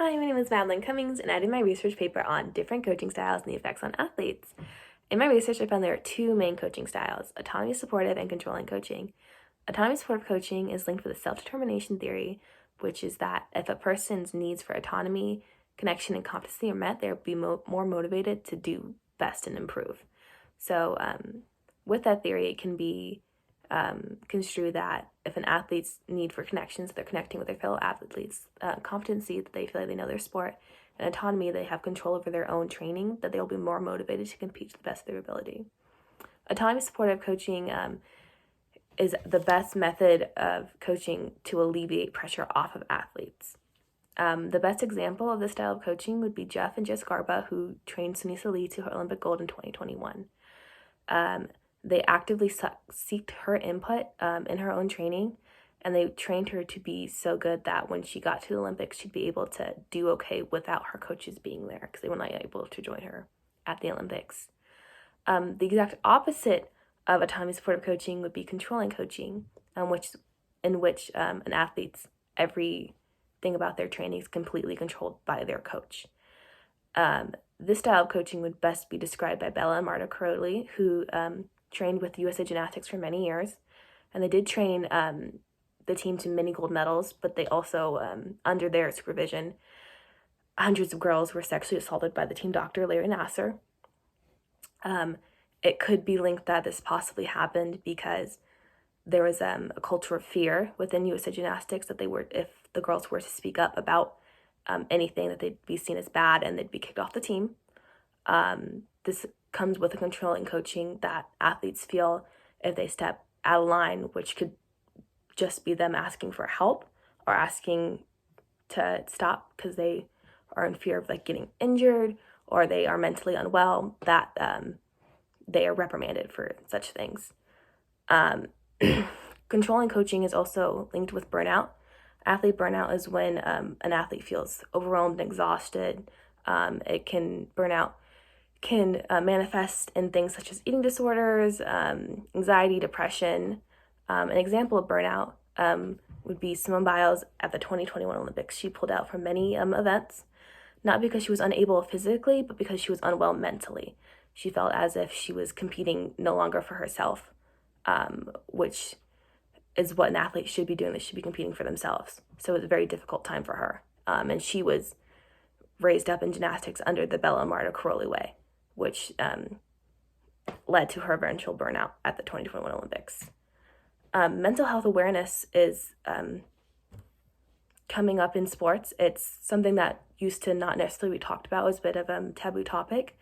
Hi, my name is Madeline Cummings, and I did my research paper on different coaching styles and the effects on athletes. In my research, I found there are two main coaching styles: autonomy supportive and controlling coaching. Autonomy supportive coaching is linked with the self-determination theory, which is that if a person's needs for autonomy, connection, and competency are met, they'll be more motivated to do best and improve. So, with that theory, it can be construe that if an athlete's need for connections, they're connecting with their fellow athletes, competency, that they feel like they know their sport, and autonomy, they have control over their own training, that they'll be more motivated to compete to the best of their ability. Autonomy supportive coaching is the best method of coaching to alleviate pressure off of athletes. The best example of this style of coaching would be Jeff and Jess Garba, who trained Sunisa Lee to her Olympic gold in 2021. They actively sought her input in her own training, and they trained her to be so good that when she got to the Olympics, she'd be able to do okay without her coaches being there because they were not able to join her at the Olympics. The exact opposite of autonomy supportive coaching would be controlling coaching, in which an athlete's everything about their training is completely controlled by their coach. This style of coaching would best be described by Bella and Marta Crowley, who trained with USA Gymnastics for many years, and they did train the team to many gold medals, but they also, under their supervision, hundreds of girls were sexually assaulted by the team doctor, Larry Nasser. It could be linked that this possibly happened because there was a culture of fear within USA Gymnastics that if the girls were to speak up about anything, that they'd be seen as bad and they'd be kicked off the team. This comes with a controlling coaching that athletes feel if they step out of line, which could just be them asking for help or asking to stop because they are in fear of getting injured or they are mentally unwell, that they are reprimanded for such things. Controlling coaching is also linked with burnout. Athlete burnout is when an athlete feels overwhelmed and exhausted. Burnout can manifest in things such as eating disorders, anxiety, depression. An example of burnout would be Simone Biles at the 2021 Olympics. She pulled out from many events, not because she was unable physically, but because she was unwell mentally. She felt as if she was competing no longer for herself, which is what an athlete should be doing. They should be competing for themselves. So it was a very difficult time for her. And she was raised up in gymnastics under the Bella and Marta Crowley way, which led to her eventual burnout at the 2021 Olympics. Mental health awareness is coming up in sports. It's something that used to not necessarily be talked about as a bit of a taboo topic.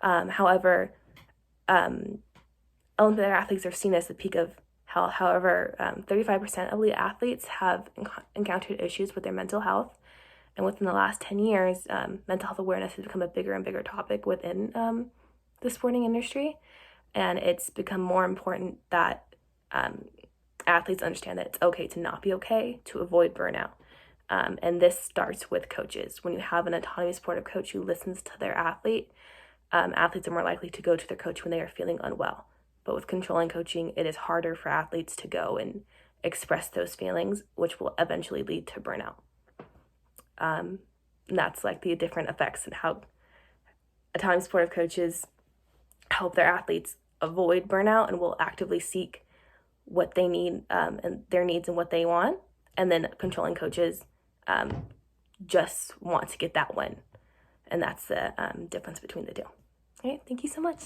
However, Olympic athletes are seen as the peak of health. However, 35% of elite athletes have encountered issues with their mental health. And within the last 10 years, mental health awareness has become a bigger and bigger topic within the sporting industry. And it's become more important that athletes understand that it's okay to not be okay, to avoid burnout. And this starts with coaches. When you have an autonomy supportive coach who listens to their athlete, athletes are more likely to go to their coach when they are feeling unwell. But with controlling coaching, it is harder for athletes to go and express those feelings, which will eventually lead to burnout. And that's the different effects and how autonomy supportive coaches help their athletes avoid burnout and will actively seek what they need and their needs and what they want. And then controlling coaches just want to get that win. And that's the difference between the two. Okay, thank you so much.